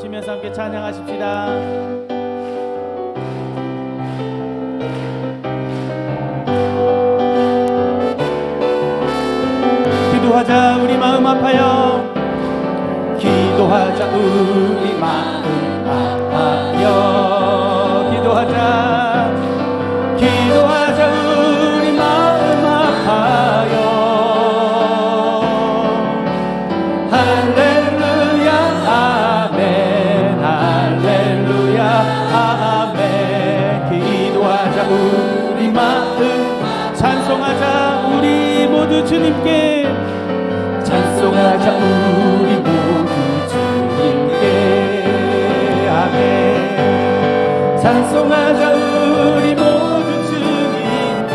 치면서 함께 찬양하십시다. 기도하자 우리 마음 아파요. 기도하자 우리 마음 아파요. 기도하자 우리 마음 아파요. 할렐루야 아멘 할렐루야 아멘. 기도하자 우리 마음 찬송하자 우리 모두 주님께. 찬송하자 우리 모두 주님께. 아멘. 찬송하자 우리 모두 주님께.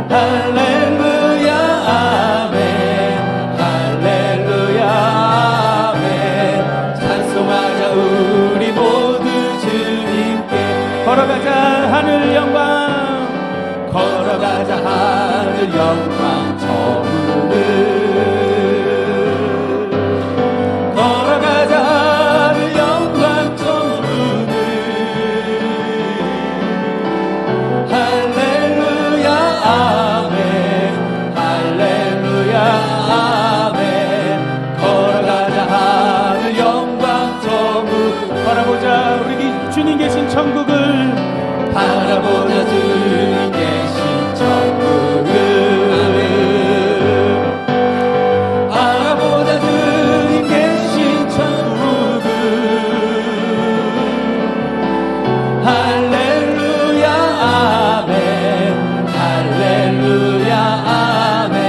할렐루야 아멘 할렐루야 아멘. 찬송하자 우리 모두 주님께. 걸어가자 하늘 영광. 걸어가자 하늘 영광 저 문을. 걸어가자 하늘 영광 저 문을. 할렐루야 아멘 할렐루야 아멘. 걸어가자 하늘 영광 저 문. 바라보자 우리 주님 계신 천국을. 바라보자 주님 계신 천국을. 바라보자 주님 계신 천국을. 할렐루야 아멘 할렐루야 아멘.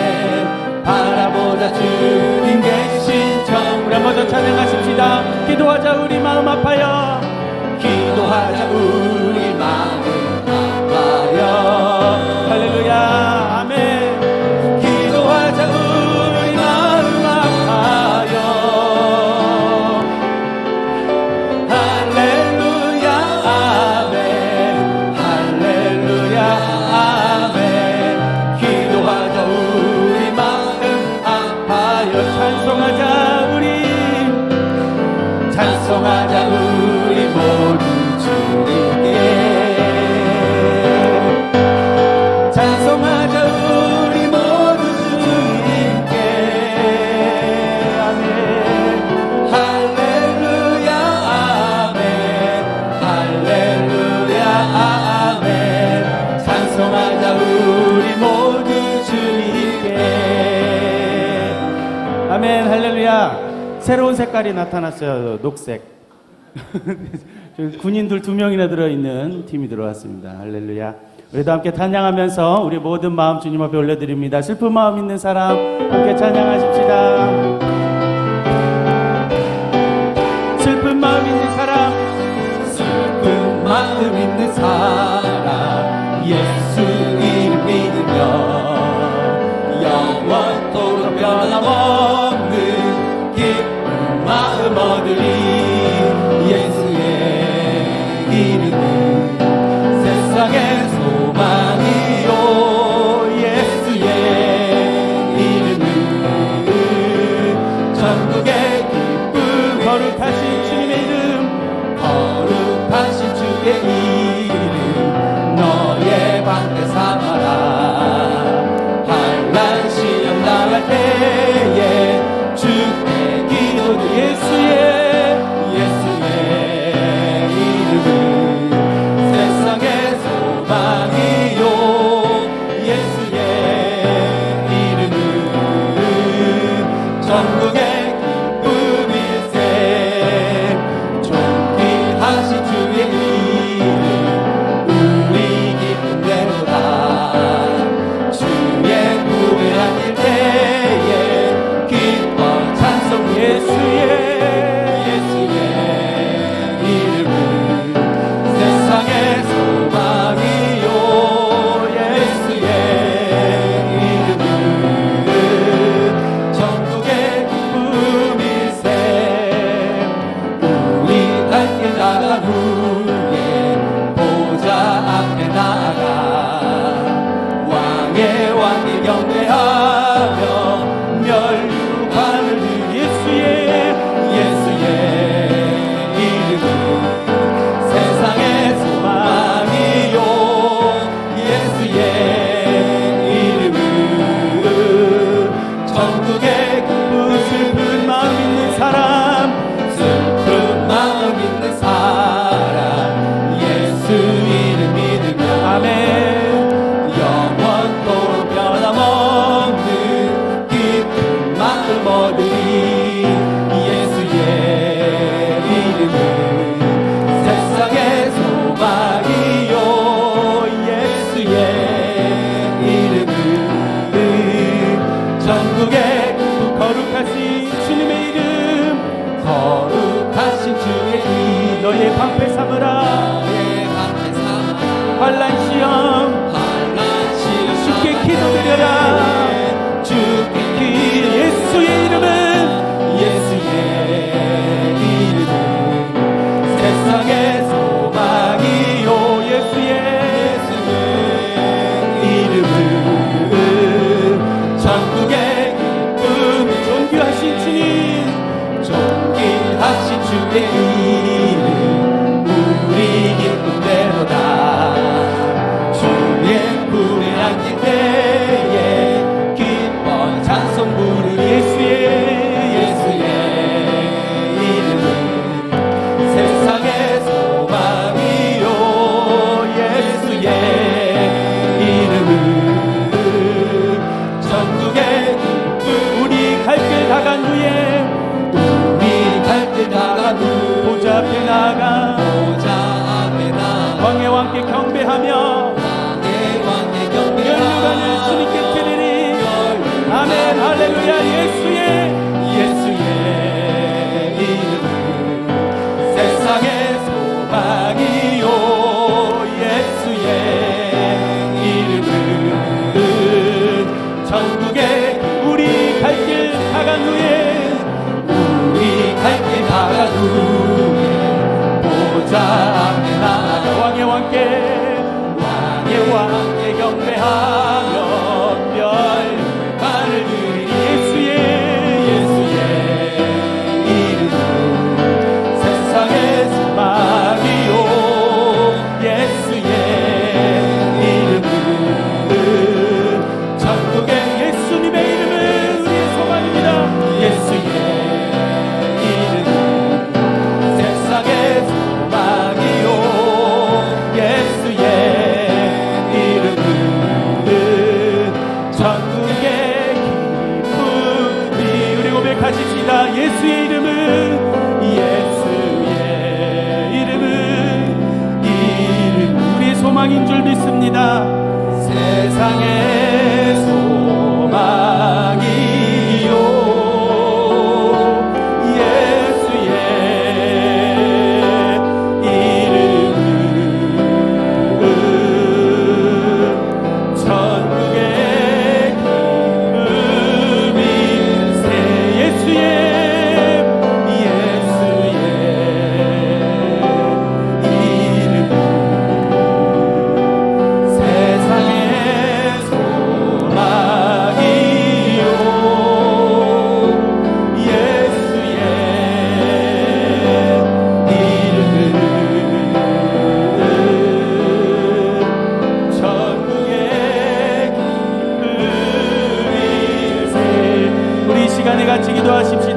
바라보자 주님 계신 천국을. 한번 더 찬양하십시다. 기도하자 우리 마음 아파요. 기도하자 우리 마음 아파요. 할렐루야 아멘. 기도하자 우리 마음 아파요. 할렐루야 아멘 할렐루야 아멘. 기도하자 우리 마음 아파요. 찬송하자 우리. 찬송하자 우리 모두 주님께. 찬송하자 우리 모두 주님께. 아멘. 할렐루야 아멘 할렐루야 아멘. 찬송하자 우리 모두 주님께. 아멘 할렐루야. 새로운 색깔이 나타났어요. 녹색. 군인들 2명이나 들어있는 팀이 들어왔습니다. 할렐루야. 우리도 함께 찬양하면서 우리 모든 마음 주님 앞에 올려드립니다. 슬픈 마음 있는 사람 함께 찬양하십시다. 슬픈 마음 있는 사람. 슬픈 마음 있는 사람. 예수 이름 믿으며 영원토록 변함없는 기쁜 마음 얻으리. 예수의 이름은 세상의 소망이요. 예수의 이름은 천국의 기쁨. 거룩하신 주님의 이름. 거룩하신 주의 이름. 너의 방패 삼아라. 환난 시험 당할 때에 주께 기도도 예수의 천국의 기쁨일세. 존귀하신 주의 이름 우리 기쁨 되도다. 주의 구별한 일 때에 기뻐 찬송. 예수의 이름은 세상의 소망이요. 예수의 이름은 천국의 기쁨일세. 우리 갈 길 나간 후에 보좌 앞에 나아가 왕의 왕이 경배하며 멸류관을 들 예수의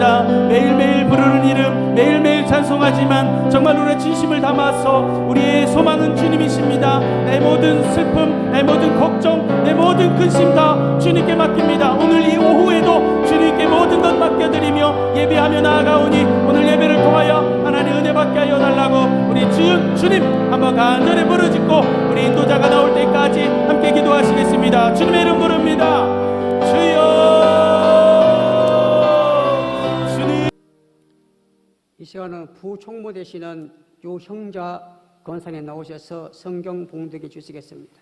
있습니다. 매일매일 부르는 이름, 매일매일 찬송하지만 정말 우리의 진심을 담아서 우리의 소망은 주님이십니다. 내 모든 슬픔, 내 모든 걱정, 내 모든 근심 다 주님께 맡깁니다. 오늘 이 오후에도 주님께 모든 것 맡겨드리며 예배하며 나아가오니 오늘 예배를 통하여 하나님 은혜 받게 하여 달라고 우리 주님 한번 간절히 부르짖고 우리 인도자가 나올 때까지 함께 기도하시겠습니다. 주님의 이름 부릅니다. 주여. 주님. 이 시간은 부총무 되시는 유 형자 권사님 나오셔서 성경 봉독해 주시겠습니다.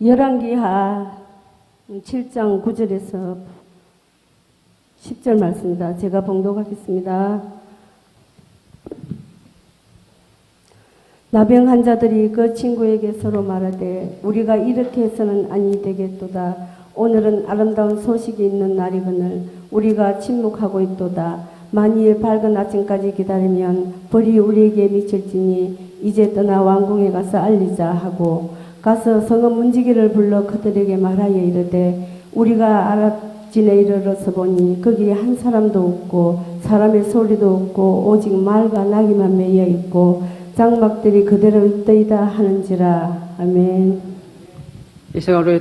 열왕기하 7장 9절에서 10절 말씀입니다. 제가 봉독하겠습니다. 나병한 자들이 그 친구에게 서로 말하되 우리가 이렇게 해서는 아니 되겠도다. 오늘은 아름다운 소식이 있는 날이거늘 우리가 침묵하고 있도다. 만일 밝은 아침까지 기다리면 벌이 우리에게 미칠지니 이제 떠나 왕궁에 가서 알리자 하고 가서 성읍 문지기를 불러 그들에게 말하여 이르되 우리가 아랍진에 이르러서 보니 거기 한 사람도 없고 사람의 소리도 없고 오직 말과 나귀만 매여 있고 장막들이 그대로 있더이다 하는지라. 아멘. 이 시간 우리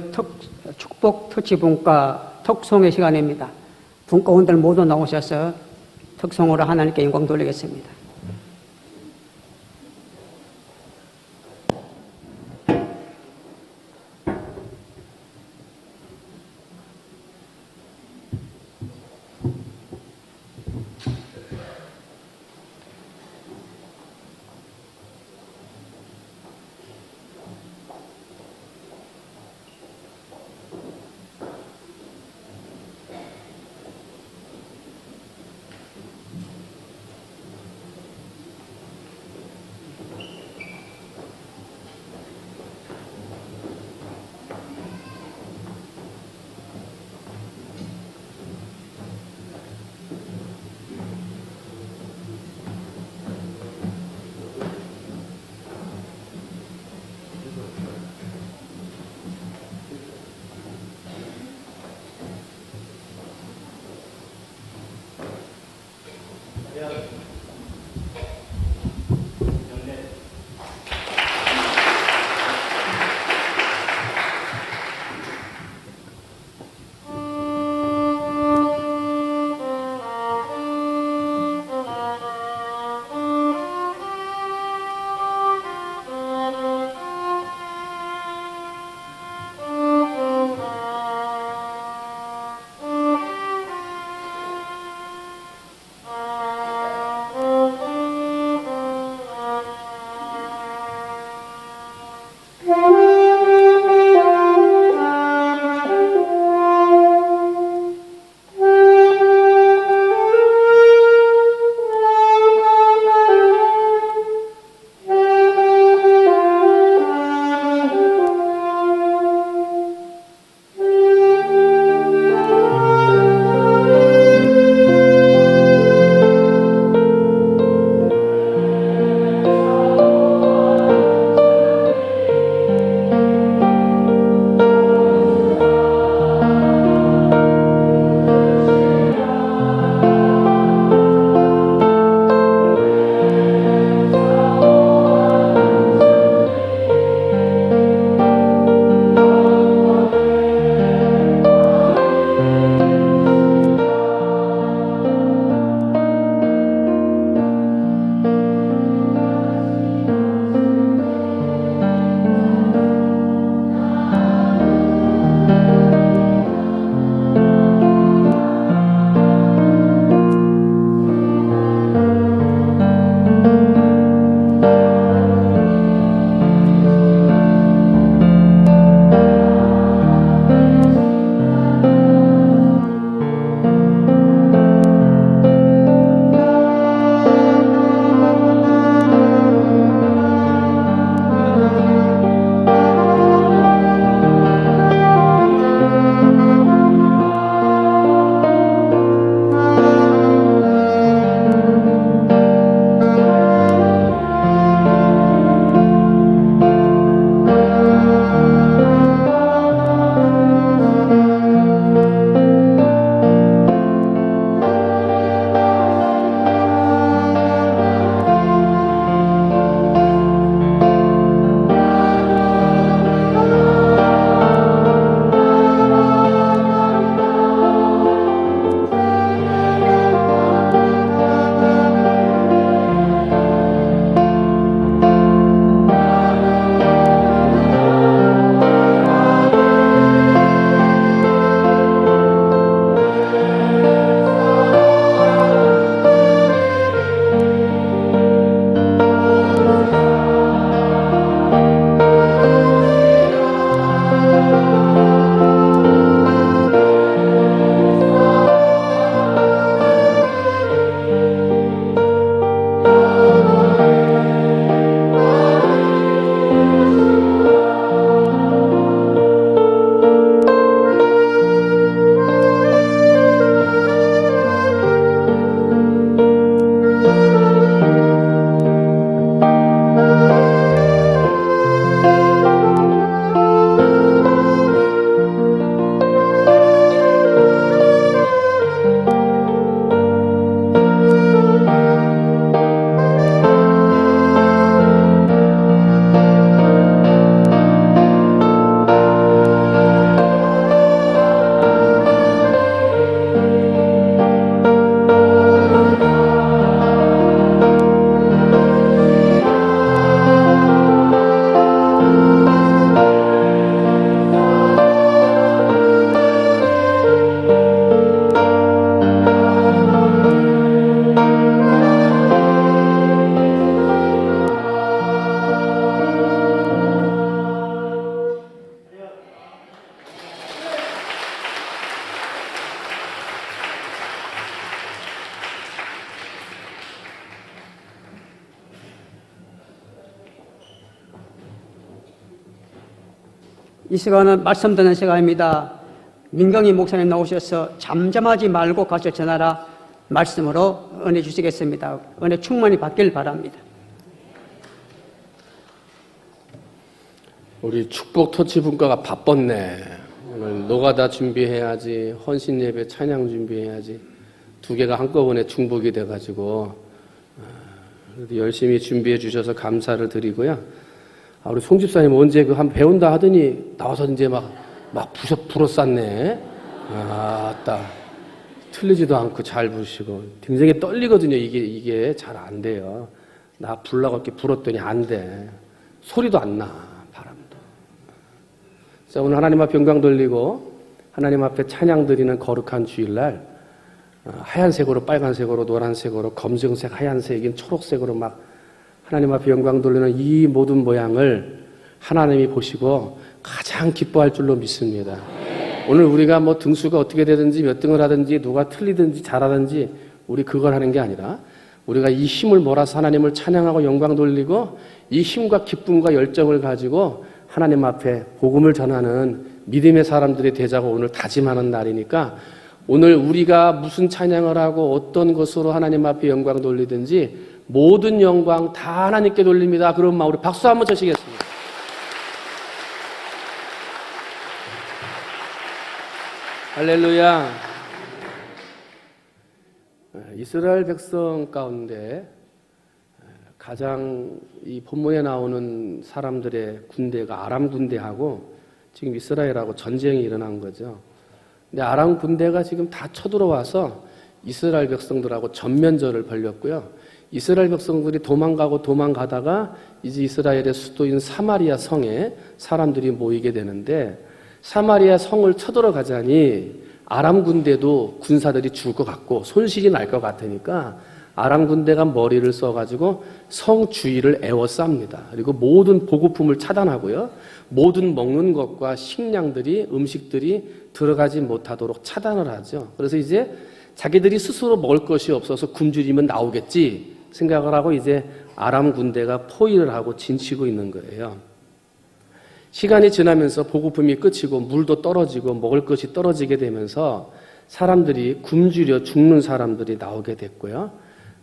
축복 터치분과 톡송의 시간입니다. 분과원들 모두 나오셔서 특송으로 하나님께 영광 돌리겠습니다. 이 시간은 말씀 듣는 시간입니다. 민경희 목사님 나오셔서 잠잠하지 말고 가서 전하라 말씀으로 은혜 주시겠습니다. 은혜 충만히 받길 바랍니다. 우리 축복 터치 분과가 바빴네. 오늘 노가다 준비해야지, 헌신 예배 찬양 준비해야지. 두 개가 한꺼번에 중복이 돼가지고 그래도 열심히 준비해 주셔서 감사를 드리고요. 우리 송 집사님 언제 그 한 배운다 하더니 나와서 이제 막 불어쌌네. 딱 틀리지도 않고 잘 부르시고 굉장히 떨리거든요. 이게 잘 안 돼요. 나 불라고 이렇게 불었더니 안 돼. 소리도 안 나. 바람도. 자, 오늘 하나님 앞에 영광 돌리고 하나님 앞에 찬양 드리는 거룩한 주일날 하얀색으로 빨간색으로 노란색으로 검정색 하얀색인 초록색으로 막 하나님 앞에 영광 돌리는 이 모든 모양을 하나님이 보시고 가장 기뻐할 줄로 믿습니다. 오늘 우리가 뭐 등수가 어떻게 되든지 몇 등을 하든지 누가 틀리든지 잘하든지 우리 그걸 하는 게 아니라 우리가 이 힘을 몰아서 하나님을 찬양하고 영광 돌리고 이 힘과 기쁨과 열정을 가지고 하나님 앞에 복음을 전하는 믿음의 사람들이 되자고 오늘 다짐하는 날이니까 오늘 우리가 무슨 찬양을 하고 어떤 것으로 하나님 앞에 영광 돌리든지 모든 영광 다 하나님께 돌립니다. 그런 마음 우리 박수 한번 쳐시겠습니다. 할렐루야. 이스라엘 백성 가운데 가장 이 본문에 나오는 사람들의 군대가 아람 군대하고 지금 이스라엘하고 전쟁이 일어난 거죠. 근데 아람 군대가 지금 다 쳐들어와서 이스라엘 백성들하고 전면전을 벌였고요. 이스라엘 백성들이 도망가다가 이제 이스라엘의 수도인 사마리아 성에 사람들이 모이게 되는데 사마리아 성을 쳐들어가자니 아람 군대도 군사들이 죽을 것 같고 손실이 날 것 같으니까 아람 군대가 머리를 써가지고 성 주위를 에워쌉니다. 그리고 모든 보급품을 차단하고요. 모든 먹는 것과 식량들이 음식들이 들어가지 못하도록 차단을 하죠. 그래서 이제 자기들이 스스로 먹을 것이 없어서 굶주리면 나오겠지 생각을 하고 이제 아람 군대가 포위를 하고 진치고 있는 거예요. 시간이 지나면서 보급품이 끝이고 물도 떨어지고 먹을 것이 떨어지게 되면서 사람들이 굶주려 죽는 사람들이 나오게 됐고요.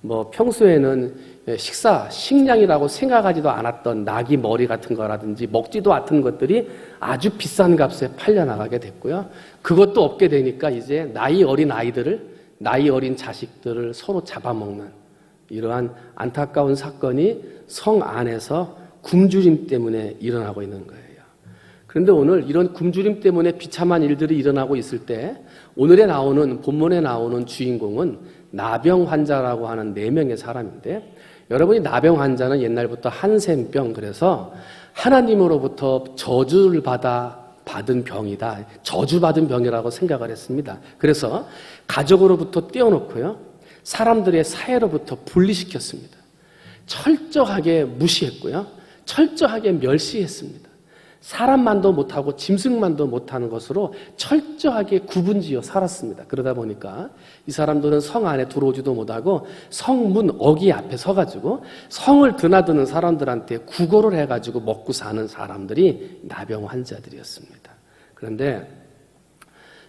뭐 평소에는 식량이라고 생각하지도 않았던 나귀 머리 같은 거라든지 먹지도 않던 것들이 아주 비싼 값에 팔려나가게 됐고요. 그것도 없게 되니까 이제 나이 어린 아이들을, 나이 어린 자식들을 서로 잡아먹는 이러한 안타까운 사건이 성 안에서 굶주림 때문에 일어나고 있는 거예요. 그런데 오늘 이런 굶주림 때문에 비참한 일들이 일어나고 있을 때 오늘에 나오는 본문에 나오는 주인공은 나병 환자라고 하는 4명의 사람인데 여러분이 나병 환자는 옛날부터 한센병 그래서 하나님으로부터 저주를 받은 병이다. 저주받은 병이라고 생각을 했습니다. 그래서 가족으로부터 떼어놓고요. 사람들의 사회로부터 분리시켰습니다. 철저하게 무시했고요. 철저하게 멸시했습니다. 사람만도 못하고 짐승만도 못하는 것으로 철저하게 구분지어 살았습니다. 그러다 보니까 이 사람들은 성 안에 들어오지도 못하고 성문 어귀 앞에 서가지고 성을 드나드는 사람들한테 구걸을 해가지고 먹고 사는 사람들이 나병 환자들이었습니다. 그런데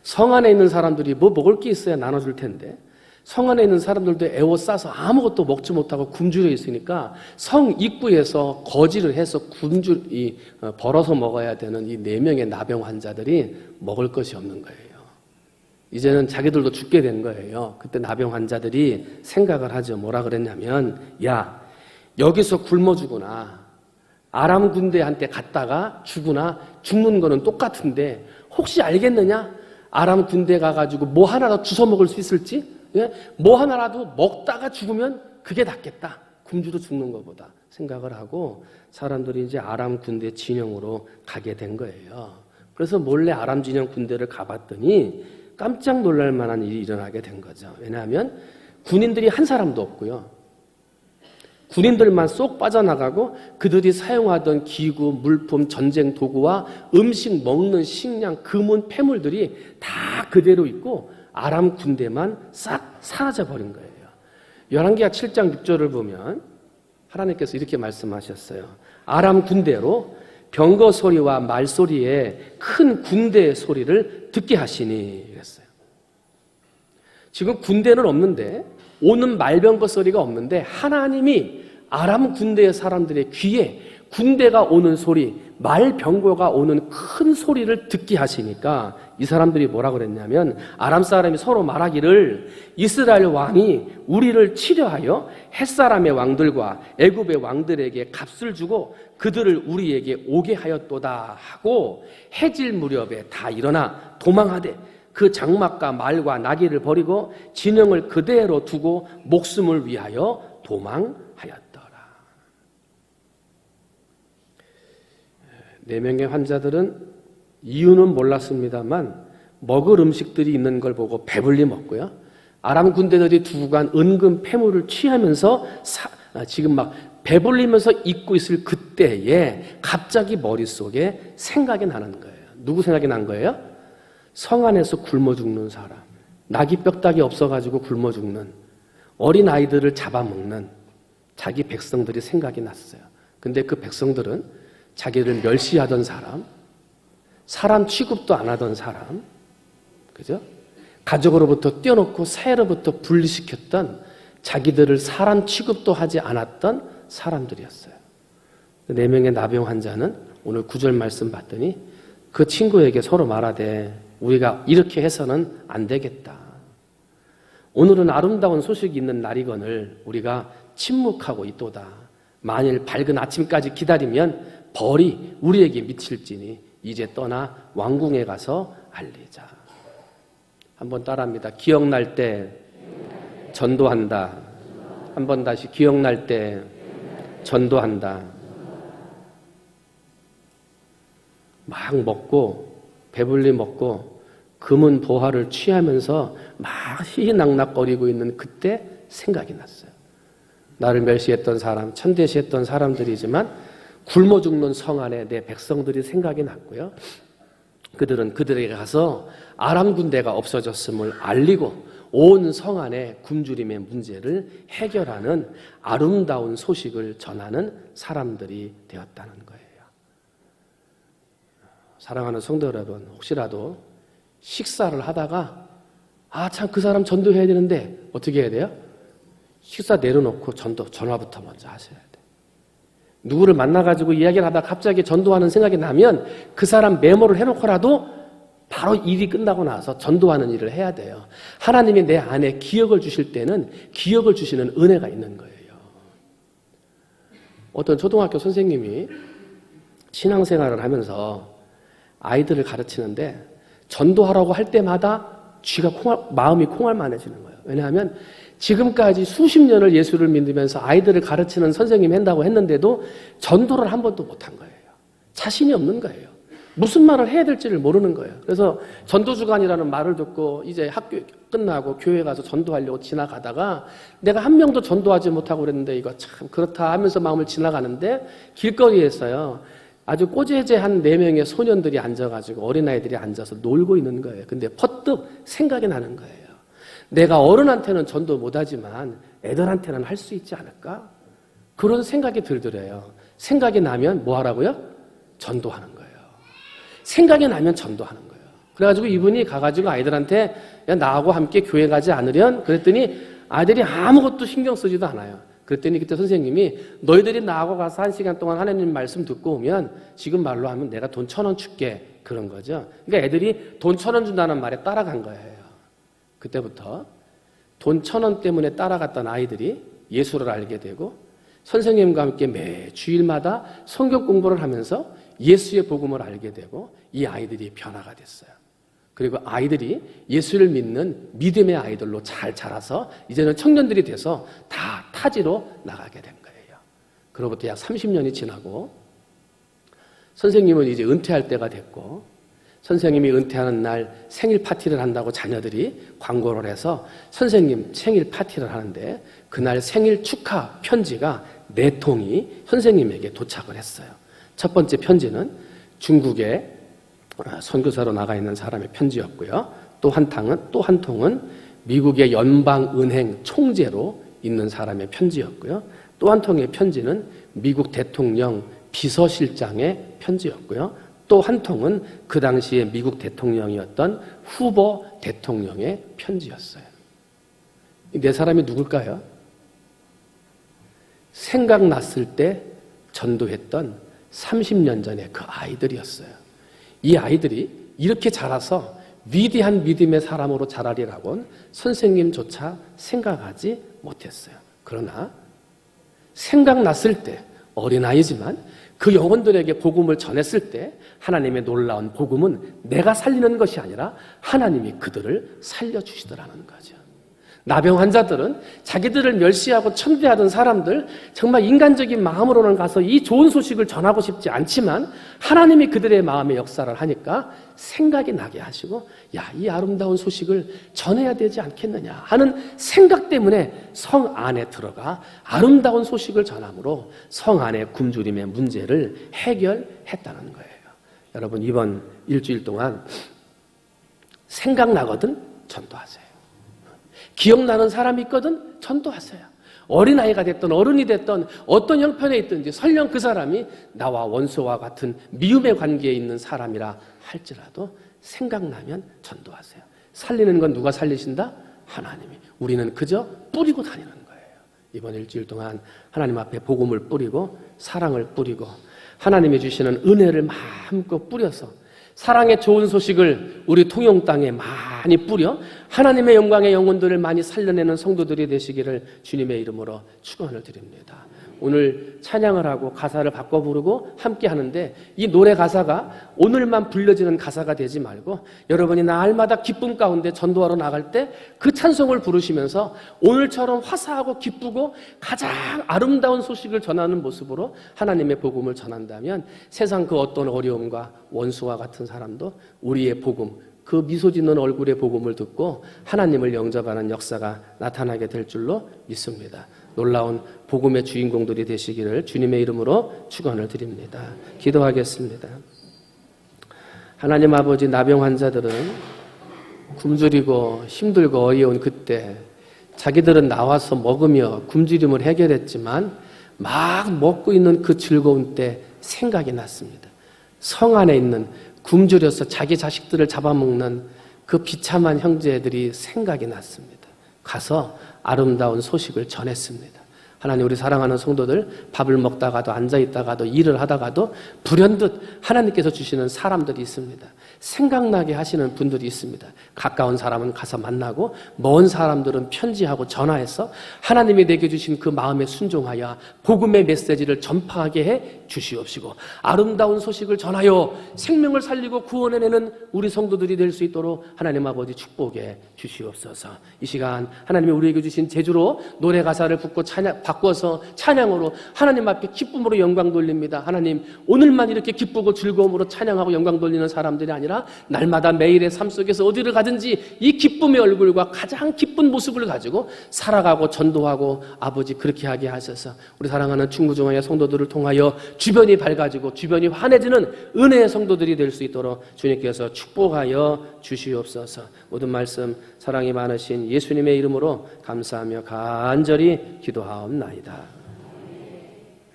성 안에 있는 사람들이 뭐 먹을 게 있어야 나눠줄 텐데 성 안에 있는 사람들도 에워싸서 아무것도 먹지 못하고 굶주려 있으니까 성 입구에서 거지를 해서 벌어서 먹어야 되는 이 4명의 나병 환자들이 먹을 것이 없는 거예요. 이제는 자기들도 죽게 된 거예요. 그때 나병 환자들이 생각을 하죠. 뭐라 그랬냐면 야 여기서 굶어 죽으나 아람 군대한테 갔다가 죽으나 죽는 거는 똑같은데 혹시 알겠느냐? 아람 군대 가가지고 뭐 하나라도 주워 먹을 수 있을지? 뭐 하나라도 먹다가 죽으면 그게 낫겠다. 굶주려 죽는 것보다 생각을 하고 사람들이 이제 아람 군대 진영으로 가게 된 거예요. 그래서 몰래 아람 진영 군대를 가봤더니 깜짝 놀랄 만한 일이 일어나게 된 거죠. 왜냐하면 군인들이 한 사람도 없고요. 군인들만 쏙 빠져나가고 그들이 사용하던 기구, 물품, 전쟁 도구와 음식 먹는 식량, 금은, 폐물들이 다 그대로 있고 아람 군대만 싹 사라져버린 거예요. 열왕기하 7장 6절을 보면 하나님께서 이렇게 말씀하셨어요. 아람 군대로 병거 소리와 말소리에 큰 군대의 소리를 듣게 하시니 그랬어요. 지금 군대는 없는데, 오는 말병거 소리가 없는데, 하나님이 아람 군대의 사람들의 귀에 군대가 오는 소리, 말병거가 오는 큰 소리를 듣게 하시니까 이 사람들이 뭐라 그랬냐면, 아람 사람이 서로 말하기를 이스라엘 왕이 우리를 치려하여 햇사람의 왕들과 애굽의 왕들에게 값을 주고 그들을 우리에게 오게 하였도다 하고, 해질 무렵에 다 일어나 도망하되 그 장막과 말과 나귀를 버리고 진영을 그대로 두고 목숨을 위하여 도망하였더라. 4명의 환자들은 이유는 몰랐습니다만 먹을 음식들이 있는 걸 보고 배불리 먹고요. 아람 군대들이 두고 간 은근 폐물을 취하면서 지금 막 배불리면서 잊고 있을 그때에 갑자기 머릿속에 생각이 나는 거예요. 누구 생각이 난 거예요? 성 안에서 굶어 죽는 사람, 나귀 뼈다귀 없어가지고 굶어 죽는 어린 아이들을 잡아먹는 자기 백성들이 생각이 났어요. 근데 그 백성들은 자기를 멸시하던 사람 취급도 안 하던 사람, 그죠? 가족으로부터 떼어놓고 사회로부터 분리시켰던, 자기들을 사람 취급도 하지 않았던 사람들이었어요. 4명의 나병 환자는 오늘 9절 말씀 봤더니 그 친구에게 서로 말하되 우리가 이렇게 해서는 안 되겠다. 오늘은 아름다운 소식이 있는 날이거늘 우리가 침묵하고 있도다. 만일 밝은 아침까지 기다리면 벌이 우리에게 미칠지니 이제 떠나 왕궁에 가서 알리자. 한번 따라합니다. 기억날 때 전도한다. 한번 다시 기억날 때 전도한다. 막 먹고 배불리 먹고 금은 보화를 취하면서 막 희희낙낙거리고 있는 그때 생각이 났어요. 나를 멸시했던 사람, 천대시했던 사람들이지만 굶어 죽는 성 안에 내 백성들이 생각이 났고요. 그들은 그들에게 가서 아람 군대가 없어졌음을 알리고 온 성 안에 굶주림의 문제를 해결하는 아름다운 소식을 전하는 사람들이 되었다는 거예요. 사랑하는 성도 여러분, 혹시라도 식사를 하다가 참 그 사람 전도해야 되는데 어떻게 해야 돼요? 식사 내려놓고 전화부터 먼저 하셔야 돼요. 누구를 만나가지고 이야기를 하다가 갑자기 전도하는 생각이 나면 그 사람 메모를 해놓고라도 바로 일이 끝나고 나서 전도하는 일을 해야 돼요. 하나님이 내 안에 기억을 주실 때는 기억을 주시는 은혜가 있는 거예요. 어떤 초등학교 선생님이 신앙생활을 하면서 아이들을 가르치는데 전도하라고 할 때마다 마음이 콩알만해지는 거예요. 왜냐하면 지금까지 수십 년을 예수를 믿으면서 아이들을 가르치는 선생님이 한다고 했는데도 전도를 한 번도 못한 거예요. 자신이 없는 거예요. 무슨 말을 해야 될지를 모르는 거예요. 그래서 전도주간이라는 말을 듣고 이제 학교 끝나고 교회 가서 전도하려고 지나가다가 내가 한 명도 전도하지 못하고 그랬는데 이거 참 그렇다 하면서 마음을 지나가는데 길거리에서요. 아주 꼬재재한 4명의 소년들이 앉아가지고 어린아이들이 앉아서 놀고 있는 거예요. 근데 퍼뜩 생각이 나는 거예요. 내가 어른한테는 전도 못하지만 애들한테는 할 수 있지 않을까? 그런 생각이 들더래요. 생각이 나면 뭐 하라고요? 전도하는 거예요. 생각이 나면 전도하는 거예요. 그래가지고 이분이 가가지고 아이들한테 야, 나하고 함께 교회 가지 않으련? 그랬더니 아이들이 아무것도 신경 쓰지도 않아요. 그랬더니 그때 선생님이 너희들이 나하고 가서 1시간 동안 하나님 말씀 듣고 오면 지금 말로 하면 내가 돈 1,000원 줄게. 그런 거죠. 그러니까 애들이 돈 1,000원 준다는 말에 따라간 거예요. 그때부터 돈 1,000원 때문에 따라갔던 아이들이 예수를 알게 되고 선생님과 함께 매 주일마다 성경 공부를 하면서 예수의 복음을 알게 되고 이 아이들이 변화가 됐어요. 그리고 아이들이 예수를 믿는 믿음의 아이들로 잘 자라서 이제는 청년들이 돼서 다 타지로 나가게 된 거예요. 그로부터 약 30년이 지나고 선생님은 이제 은퇴할 때가 됐고 선생님이 은퇴하는 날 생일 파티를 한다고 자녀들이 광고를 해서 선생님 생일 파티를 하는데 그날 생일 축하 편지가 4통이 선생님에게 도착을 했어요. 첫 번째 편지는 중국에 선교사로 나가 있는 사람의 편지였고요. 또 한 통은 미국의 연방은행 총재로 있는 사람의 편지였고요. 또 한 통의 편지는 미국 대통령 비서실장의 편지였고요. 또 한 통은 그 당시에 미국 대통령이었던 후보 대통령의 편지였어요. 이 네 사람이 누굴까요? 생각났을 때 전도했던 30년 전의 그 아이들이었어요. 이 아이들이 이렇게 자라서 위대한 믿음의 사람으로 자라리라고는 선생님조차 생각하지 못했어요. 그러나 생각났을 때 어린아이지만 그 영혼들에게 복음을 전했을 때 하나님의 놀라운 복음은 내가 살리는 것이 아니라 하나님이 그들을 살려주시더라는 거죠. 나병 환자들은 자기들을 멸시하고 천대하던 사람들, 정말 인간적인 마음으로는 가서 이 좋은 소식을 전하고 싶지 않지만 하나님이 그들의 마음에 역사를 하니까 생각이 나게 하시고, 야, 이 아름다운 소식을 전해야 되지 않겠느냐 하는 생각 때문에 성 안에 들어가 아름다운 소식을 전함으로 성 안의 굶주림의 문제를 해결했다는 거예요. 여러분, 이번 일주일 동안 생각나거든 전도하세요. 기억나는 사람이 있거든 전도하세요. 어린아이가 됐든 어른이 됐든 어떤 형편에 있든지 설령 그 사람이 나와 원수와 같은 미움의 관계에 있는 사람이라 할지라도 생각나면 전도하세요. 살리는 건 누가 살리신다? 하나님이. 우리는 그저 뿌리고 다니는 거예요. 이번 일주일 동안 하나님 앞에 복음을 뿌리고 사랑을 뿌리고 하나님이 주시는 은혜를 마음껏 뿌려서 사랑의 좋은 소식을 우리 통영 땅에 많이 뿌려 하나님의 영광의 영혼들을 많이 살려내는 성도들이 되시기를 주님의 이름으로 축원을 드립니다. 오늘 찬양을 하고 가사를 바꿔 부르고 함께 하는데 이 노래 가사가 오늘만 불려지는 가사가 되지 말고 여러분이 날마다 기쁨 가운데 전도하러 나갈 때 그 찬송을 부르시면서 오늘처럼 화사하고 기쁘고 가장 아름다운 소식을 전하는 모습으로 하나님의 복음을 전한다면 세상 그 어떤 어려움과 원수와 같은 사람도 우리의 복음, 그 미소 짓는 얼굴의 복음을 듣고 하나님을 영접하는 역사가 나타나게 될 줄로 믿습니다. 놀라운 복음의 주인공들이 되시기를 주님의 이름으로 축원을 드립니다. 기도하겠습니다. 하나님 아버지, 나병 환자들은 굶주리고 힘들고 어려운 그때 자기들은 나와서 먹으며 굶주림을 해결했지만 막 먹고 있는 그 즐거운 때 생각이 났습니다. 성 안에 있는 굶주려서 자기 자식들을 잡아먹는 그 비참한 형제들이 생각이 났습니다. 가서 아름다운 소식을 전했습니다. 하나님, 우리 사랑하는 성도들 밥을 먹다가도 앉아있다가도 일을 하다가도 불현듯 하나님께서 주시는 사람들이 있습니다. 생각나게 하시는 분들이 있습니다. 가까운 사람은 가서 만나고 먼 사람들은 편지하고 전화해서 하나님이 내게 주신 그 마음에 순종하여 복음의 메시지를 전파하게 해 주시옵시고 아름다운 소식을 전하여 생명을 살리고 구원해내는 우리 성도들이 될 수 있도록 하나님 아버지 축복해 주시옵소서. 이 시간 하나님이 우리에게 주신 제주로 노래 가사를 바꿔서 찬양으로 하나님 앞에 기쁨으로 영광 돌립니다. 하나님, 오늘만 이렇게 기쁘고 즐거움으로 찬양하고 영광 돌리는 사람들이 아니라 날마다 매일의 삶 속에서 어디를 가든지 이 기쁨의 얼굴과 가장 기쁜 모습을 가지고 살아가고 전도하고 아버지 그렇게 하게 하셔서 우리 사랑하는 충무중앙의 성도들을 통하여 주변이 밝아지고 주변이 환해지는 은혜의 성도들이 될 수 있도록 주님께서 축복하여 주시옵소서. 모든 말씀 사랑이 많으신 예수님의 이름으로 감사하며 간절히 기도하옵나이다.